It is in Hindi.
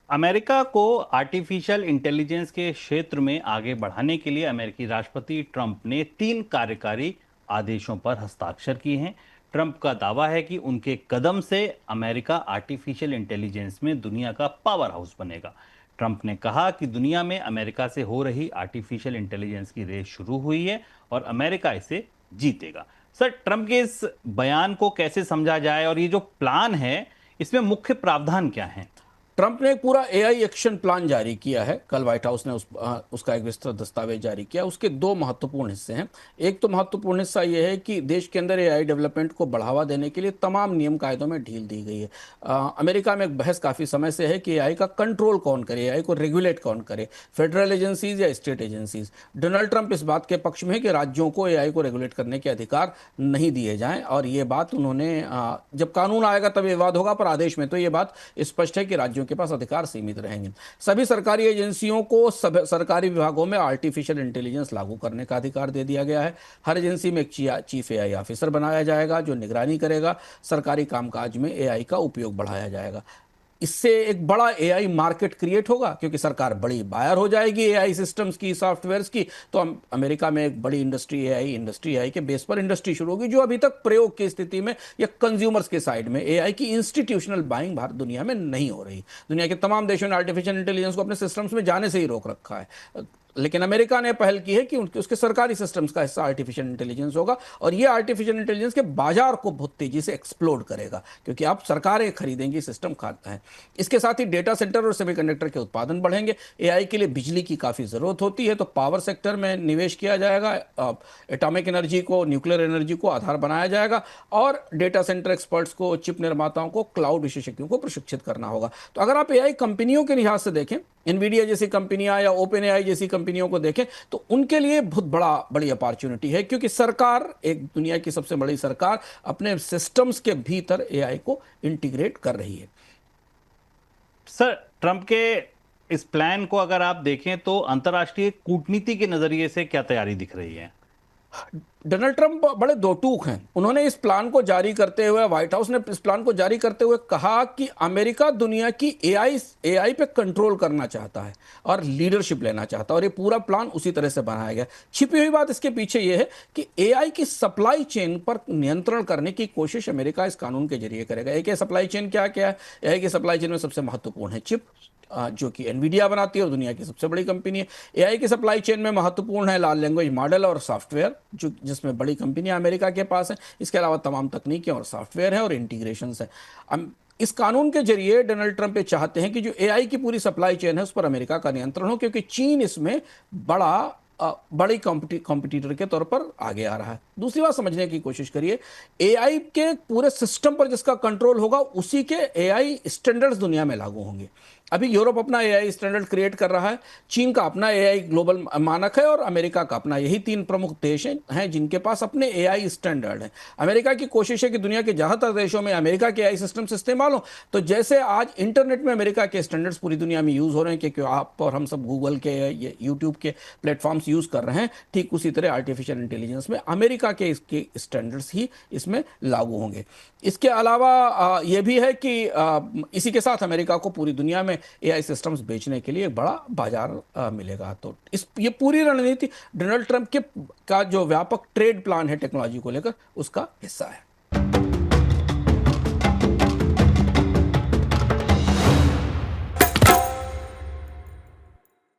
अमेरिका को आर्टिफिशियल इंटेलिजेंस के क्षेत्र में आगे बढ़ाने के लिए अमेरिकी राष्ट्रपति ट्रंप ने 3 कार्यकारी आदेशों पर हस्ताक्षर किए हैं। ट्रंप का दावा है कि उनके कदम से अमेरिका आर्टिफिशियल इंटेलिजेंस में दुनिया का पावर हाउस बनेगा। ट्रंप ने कहा कि दुनिया में अमेरिका से हो रही आर्टिफिशियल इंटेलिजेंस की रेस शुरू हुई है और अमेरिका इसे जीतेगा। सर, ट्रंप के इस बयान को कैसे समझा जाए और ये जो प्लान है इसमें मुख्य प्रावधान क्या है? ट्रंप ने एक पूरा एआई एक्शन प्लान जारी किया है। कल व्हाइट हाउस ने उसका एक विस्तृत दस्तावेज जारी किया। उसके दो महत्वपूर्ण हिस्से हैं। एक तो महत्वपूर्ण हिस्सा यह है कि देश के अंदर एआई डेवलपमेंट को बढ़ावा देने के लिए तमाम नियम कायदों में ढील दी गई है। अमेरिका में एक बहस काफ़ी समय से है कि एआई का कंट्रोल कौन करे, एआई को रेगुलेट कौन करे, फेडरल एजेंसीज या स्टेट एजेंसीज। डोनाल्ड ट्रंप इस बात के पक्ष में है कि राज्यों को एआई को रेगुलेट करने के अधिकार नहीं दिए जाएं, और ये बात उन्होंने जब कानून आएगा तब विवाद होगा, पर आदेश में तो ये बात स्पष्ट है कि राज्यों के पास अधिकार सीमित रहेंगे। सभी सरकारी एजेंसियों को सरकारी विभागों में आर्टिफिशियल इंटेलिजेंस लागू करने का अधिकार दे दिया गया है। हर एजेंसी में एक चीफ एआई ऑफिसर बनाया जाएगा जो निगरानी करेगा। सरकारी कामकाज में एआई का उपयोग बढ़ाया जाएगा। इससे एक बड़ा एआई मार्केट क्रिएट होगा, क्योंकि सरकार बड़ी बायर हो जाएगी एआई सिस्टम्स की, सॉफ्टवेयर्स की। तो अमेरिका में एक बड़ी इंडस्ट्री एआई के बेस पर इंडस्ट्री शुरू होगी, जो अभी तक प्रयोग की स्थिति में या कंज्यूमर्स के साइड में एआई की इंस्टीट्यूशनल बाइंग भारत दुनिया में नहीं हो रही। दुनिया के तमाम देशों ने आर्टिफिशियल इंटेलिजेंस को अपने सिस्टम्स में जाने से ही रोक रखा है, लेकिन अमेरिका ने पहल की है कि उसके सरकारी सिस्टम्स का हिस्सा आर्टिफिशियल इंटेलिजेंस होगा, और ये आर्टिफिशियल इंटेलिजेंस के बाजार को बहुत तेजी से एक्सप्लोड करेगा, क्योंकि अब सरकारें खरीदेंगी सिस्टम खाता है। इसके साथ ही डेटा सेंटर और सेमीकंडक्टर के उत्पादन बढ़ेंगे। एआई के लिए बिजली की काफ़ी ज़रूरत होती है, तो पावर सेक्टर में निवेश किया जाएगा। एटॉमिक एनर्जी को, न्यूक्लियर एनर्जी को आधार बनाया जाएगा, और डेटा सेंटर एक्सपर्ट्स को, चिप निर्माताओं को, क्लाउड विशेषज्ञों को प्रशिक्षित करना होगा। तो अगर आप एआई कंपनियों के लिहाज से देखें, एनवीडिया जैसी कंपनियां या ओपन एआई जैसी कंपनियों को देखें, तो उनके लिए बहुत बड़ी अपॉर्चुनिटी है, क्योंकि सरकार, एक दुनिया की सबसे बड़ी सरकार, अपने सिस्टम्स के भीतर एआई को इंटीग्रेट कर रही है। सर, ट्रंप के इस प्लान को अगर आप देखें तो अंतर्राष्ट्रीय कूटनीति के नजरिए से क्या तैयारी दिख रही है? डोनाल्ड ट्रंप बड़े दो टूक हैं। उन्होंने इस प्लान को जारी करते हुए, व्हाइट हाउस ने इस प्लान को जारी करते हुए कहा कि अमेरिका दुनिया की एआई पे कंट्रोल करना चाहता है और लीडरशिप लेना चाहता है, और ये पूरा प्लान उसी तरह से बनाया गया। छिपी हुई बात इसके पीछे ये है कि एआई की सप्लाई चेन पर नियंत्रण करने की कोशिश अमेरिका इस कानून के जरिए करेगा। एक सप्लाई चेन क्या क्या है? एआई की सप्लाई चेन में सबसे महत्वपूर्ण है चिप, जो कि एनवीडिया बनाती है और दुनिया की सबसे बड़ी कंपनी है। एआई की सप्लाई चेन में महत्वपूर्ण है लार्ज लैंग्वेज मॉडल और सॉफ्टवेयर, जिसमें बड़ी कंपनियां अमेरिका के पास हैं। इसके अलावा तमाम तकनीकें और सॉफ्टवेयर हैं और इंटीग्रेशंस हैं। इस कानून के जरिए डोनाल्ड ट्रंप ये चाहते हैं कि जो एआई की पूरी सप्लाई चेन है उस पर अमेरिका का नियंत्रण हो, क्योंकि चीन इसमें बड़ी कॉम्पिटिटर के तौर पर आगे आ रहा है। दूसरी बात समझने की कोशिश करिए, एआई के पूरे सिस्टम पर जिसका कंट्रोल होगा, उसी के एआई स्टैंडर्ड्स दुनिया में लागू होंगे। अभी यूरोप अपना एआई स्टैंडर्ड क्रिएट कर रहा है, चीन का अपना एआई ग्लोबल मानक है, और अमेरिका का अपना। यही 3 प्रमुख देश हैं जिनके पास अपने एआई स्टैंडर्ड हैं। अमेरिका की कोशिश है कि दुनिया के ज़्यादातर देशों में अमेरिका के एआई सिस्टम्स इस्तेमाल हो। तो जैसे आज इंटरनेट में अमेरिका के स्टैंडर्ड्स पूरी दुनिया में यूज़ हो रहे हैं, क्योंकि आप और हम सब गूगल के, यूट्यूब के प्लेटफॉर्म्स यूज़ कर रहे हैं, ठीक उसी तरह आर्टिफिशियल इंटेलिजेंस में अमेरिका के इसके स्टैंडर्ड्स ही इसमें लागू होंगे। इसके अलावा ये भी है कि इसी के साथ अमेरिका को पूरी दुनिया में एआई सिस्टम्स बेचने के लिए एक बड़ा बाजार मिलेगा। तो ये पूरी रणनीति डोनाल्ड ट्रंप का जो व्यापक ट्रेड प्लान है टेक्नोलॉजी को लेकर, उसका हिस्सा है।